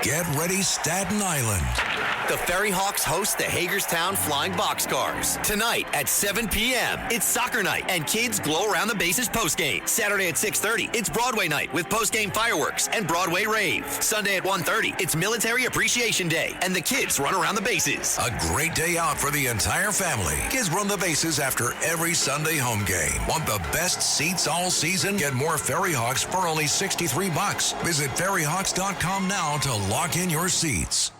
Get ready, Staten Island. The Ferry Hawks host the Hagerstown Flying Boxcars. Tonight at 7 p.m., it's soccer night, and kids glow around the bases postgame. Saturday at 6:30, it's Broadway night with postgame fireworks and Broadway rave. Sunday at 1:30, it's Military Appreciation Day, and the kids run around the bases. A great day out for the entire family. Kids run the bases after every Sunday home game. Want the best seats all season? Get more Ferry Hawks for only $63. Visit ferryhawks.com now to lock in your seats.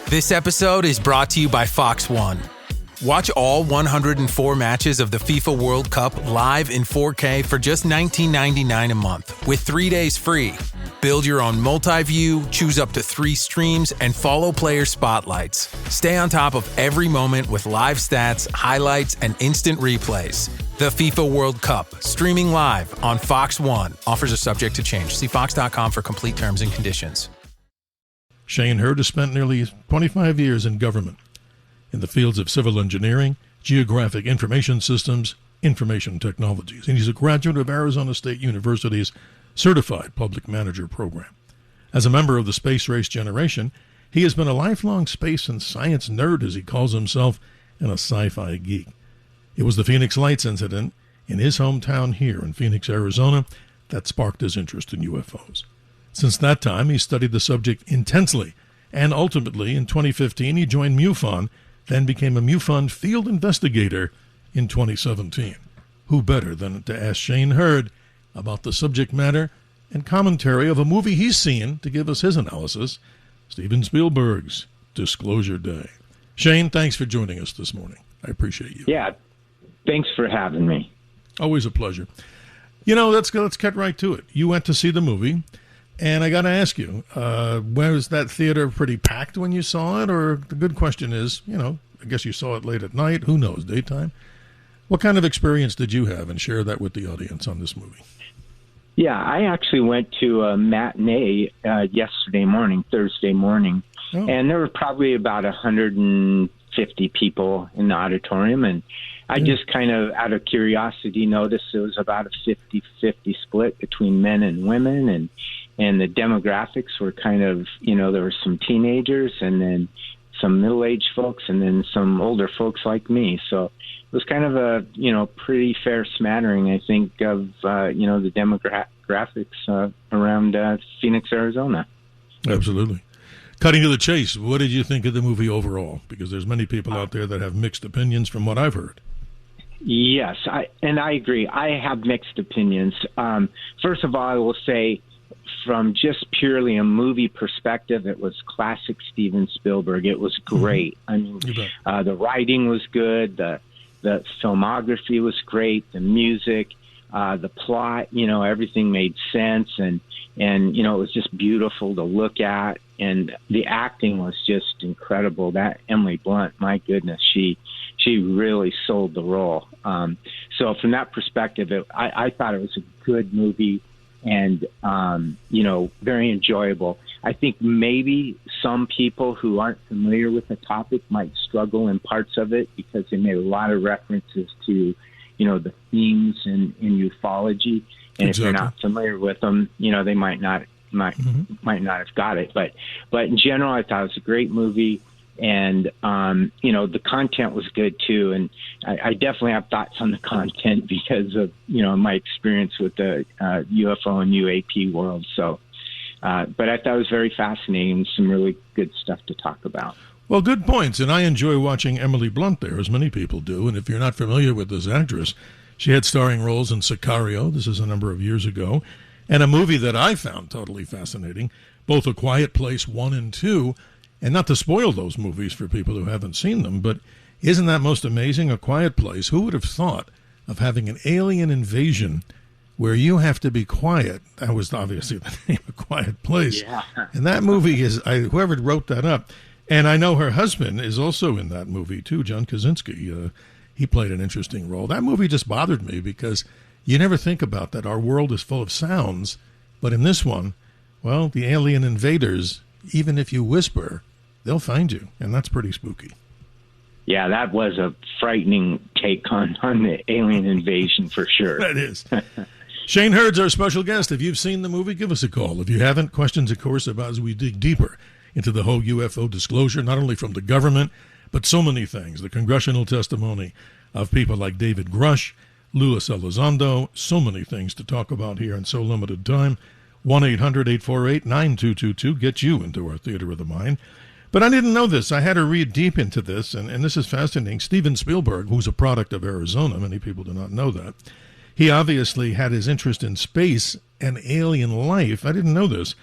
This episode is brought to you by Fox One. Watch all 104 matches of the FIFA World Cup live in 4K for just $19.99 a month with 3 days free. Build your own multi-view, choose up to 3 streams, and follow player spotlights. Stay on top of every moment with live stats, highlights, and instant replays. The FIFA World Cup, streaming live on Fox One. Offers are subject to change. See fox.com for complete terms and conditions. Shane Hurd has spent nearly 25 years in government in the fields of civil engineering, geographic information systems, information technologies, and he's a graduate of Arizona State University's Certified Public Manager program. As a member of the space race generation, he has been a lifelong space and science nerd, as he calls himself, and a sci-fi geek. It was the Phoenix Lights incident in his hometown here in Phoenix, Arizona, that sparked his interest in UFOs. Since that time, he studied the subject intensely, and ultimately, in 2015, he joined MUFON, then became a MUFON field investigator in 2017. Who better than to ask Shane Hurd about the subject matter and commentary of a movie he's seen to give us his analysis, Steven Spielberg's Disclosure Day. Shane, thanks for joining us this morning. I appreciate you. Yeah, thanks for having me. Always a pleasure. You know, let's get right to it. You went to see the movie. And I got to ask you, was that theater pretty packed when you saw it? Or the good question is, I guess you saw it late at night. Who knows, daytime? What kind of experience did you have? And share that with the audience on this movie. Yeah, I actually went to a matinee Thursday morning. Oh. And there were probably about 150 people in the auditorium. And I just kind of, out of curiosity, noticed it was about a 50-50 split between men and women. And the demographics were kind of, there were some teenagers and then some middle-aged folks and then some older folks like me. So it was kind of a, pretty fair smattering, I think, of, the demographics around Phoenix, Arizona. Absolutely. Cutting to the chase, what did you think of the movie overall? Because there's many people out there that have mixed opinions from what I've heard. Yes, I agree. I have mixed opinions. First of all, I will say, from just purely a movie perspective, it was classic Steven Spielberg. It was great. I mean, the writing was good. The filmography was great. The music, the plot, everything made sense. And it was just beautiful to look at. And the acting was just incredible. That Emily Blunt, my goodness, she really sold the role. So from that perspective, I thought it was a good movie. And, very enjoyable. I think maybe some people who aren't familiar with the topic might struggle in parts of it because they made a lot of references to, the themes in ufology. And if you're not familiar with them, they might not have got it. But in general, I thought it was a great movie. And, the content was good, too. And I definitely have thoughts on the content because of, my experience with the UFO and UAP world. So, but I thought it was very fascinating and some really good stuff to talk about. Well, good points. And I enjoy watching Emily Blunt there, as many people do. And if you're not familiar with this actress, she had starring roles in Sicario. This is a number of years ago. And a movie that I found totally fascinating, both A Quiet Place 1 and 2. And not to spoil those movies for people who haven't seen them, but isn't that most amazing? A Quiet Place. Who would have thought of having an alien invasion where you have to be quiet? That was obviously the name, A Quiet Place. Yeah. And that movie is, whoever wrote that up, and I know her husband is also in that movie too, John Krasinski. He played an interesting role. That movie just bothered me because you never think about that. Our world is full of sounds, but in this one, well, the alien invaders, even if you whisper, they'll find you, and that's pretty spooky. Yeah, that was a frightening take on the alien invasion for sure. That is. Shane Hurd's our special guest. If you've seen the movie, give us a call. If you haven't, questions, of course, about as we dig deeper into the whole UFO disclosure, not only from the government, but so many things. The congressional testimony of people like David Grush, Luis Elizondo, so many things to talk about here in so limited time. 1-800-848-9222. Get you into our theater of the mind. But I didn't know this. I had to read deep into this, and this is fascinating. Steven Spielberg, who's a product of Arizona, many people do not know that, he obviously had his interest in space and alien life. I didn't know this.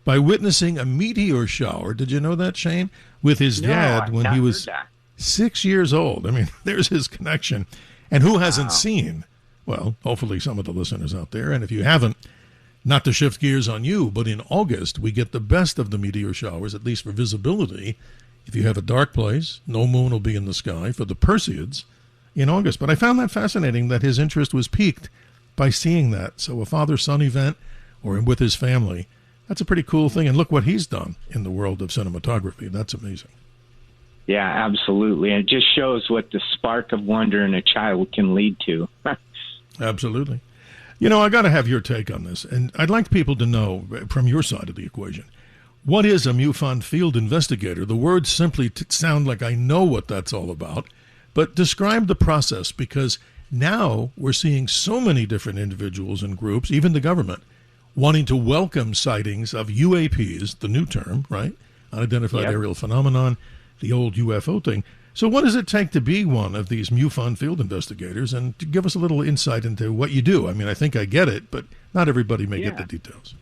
By witnessing a meteor shower, did you know that, Shane? With his dad when he was 6 years old. I mean, there's his connection. And who hasn't seen? Well, hopefully some of the listeners out there. And if you haven't, not to shift gears on you, but in August, we get the best of the meteor showers, at least for visibility. If you have a dark place, no moon will be in the sky for the Perseids in August. But I found that fascinating that his interest was piqued by seeing that. So a father-son event or with his family, that's a pretty cool thing. And look what he's done in the world of cinematography. That's amazing. Yeah, absolutely. It just shows what the spark of wonder in a child can lead to. Absolutely. You know, I got to have your take on this. And I'd like people to know from your side of the equation, what is a MUFON field investigator? The words simply sound like I know what that's all about. But describe the process, because now we're seeing so many different individuals and groups, even the government, wanting to welcome sightings of UAPs, the new term, right? Unidentified aerial phenomenon, the old UFO thing. So what does it take to be one of these MUFON field investigators, and to give us a little insight into what you do? I mean, I think I get it, but not everybody may get the details.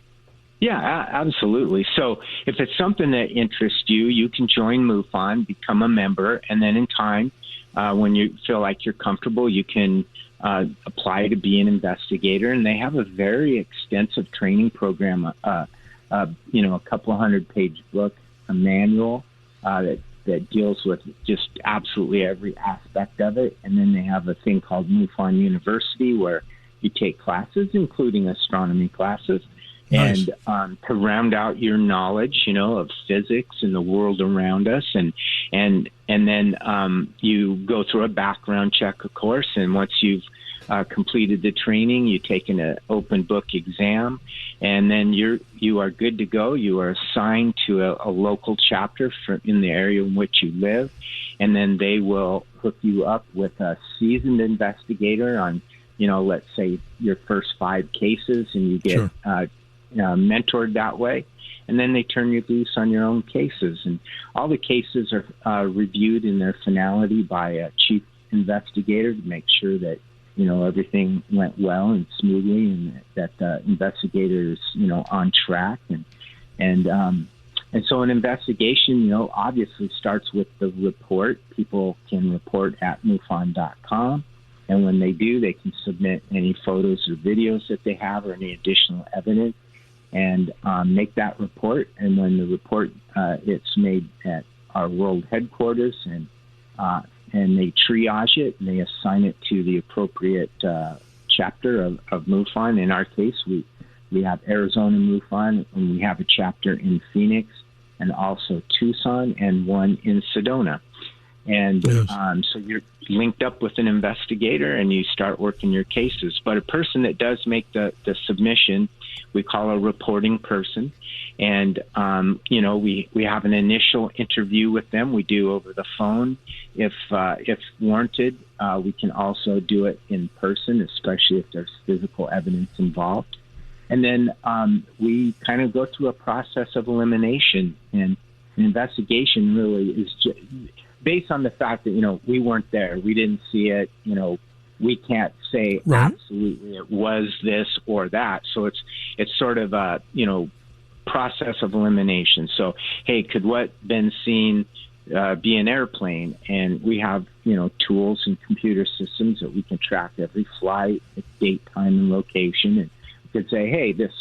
Yeah, absolutely. So if it's something that interests you, you can join MUFON, become a member, and then in time, when you feel like you're comfortable, you can apply to be an investigator. And they have a very extensive training program, a couple of 100-page book, a manual that deals with just absolutely every aspect of it. And then they have a thing called MUFON University, where you take classes, including astronomy classes. Nice. And to round out your knowledge, of physics and the world around us, and then you go through a background check, of course. And once you've completed the training, you take an open book exam, and then you are good to go. You are assigned to a local chapter in the area in which you live, and then they will hook you up with a seasoned investigator on, let's say your first 5 cases, and you get mentored that way. And then they turn you loose on your own cases. And all the cases are reviewed in their finality by a chief investigator to make sure that, everything went well and smoothly, and that the investigator is, on track. And so an investigation, obviously starts with the report. People can report at MUFON.com. And when they do, they can submit any photos or videos that they have or any additional evidence, and make that report. And when the report it's made at our world headquarters, and they triage it, and they assign it to the appropriate chapter of MUFON. In our case, we have Arizona MUFON, and we have a chapter in Phoenix, and also Tucson, and one in Sedona. And so you're linked up with an investigator, and you start working your cases. But a person that does make the submission, we call a reporting person. And, we have an initial interview with them. We do over the phone. If warranted, we can also do it in person, especially if there's physical evidence involved. And then we kind of go through a process of elimination. And an investigation really is just based on the fact that, we weren't there. We didn't see it. We can't say absolutely it was this or that. So it's sort of a, process of elimination. So, hey, could what been seen be an airplane? And we have, tools and computer systems that we can track every flight, its date, time, and location. And we could say, hey, this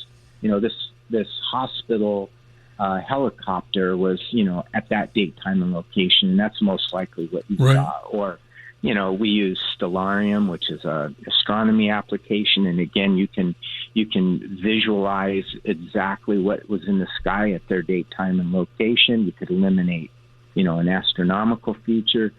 hospital helicopter was, at that date, time, and location, and that's most likely what you saw. Or, we use Stellarium, which is a astronomy application, and again, you can visualize exactly what was in the sky at their date, time, and location. You could eliminate, an astronomical feature.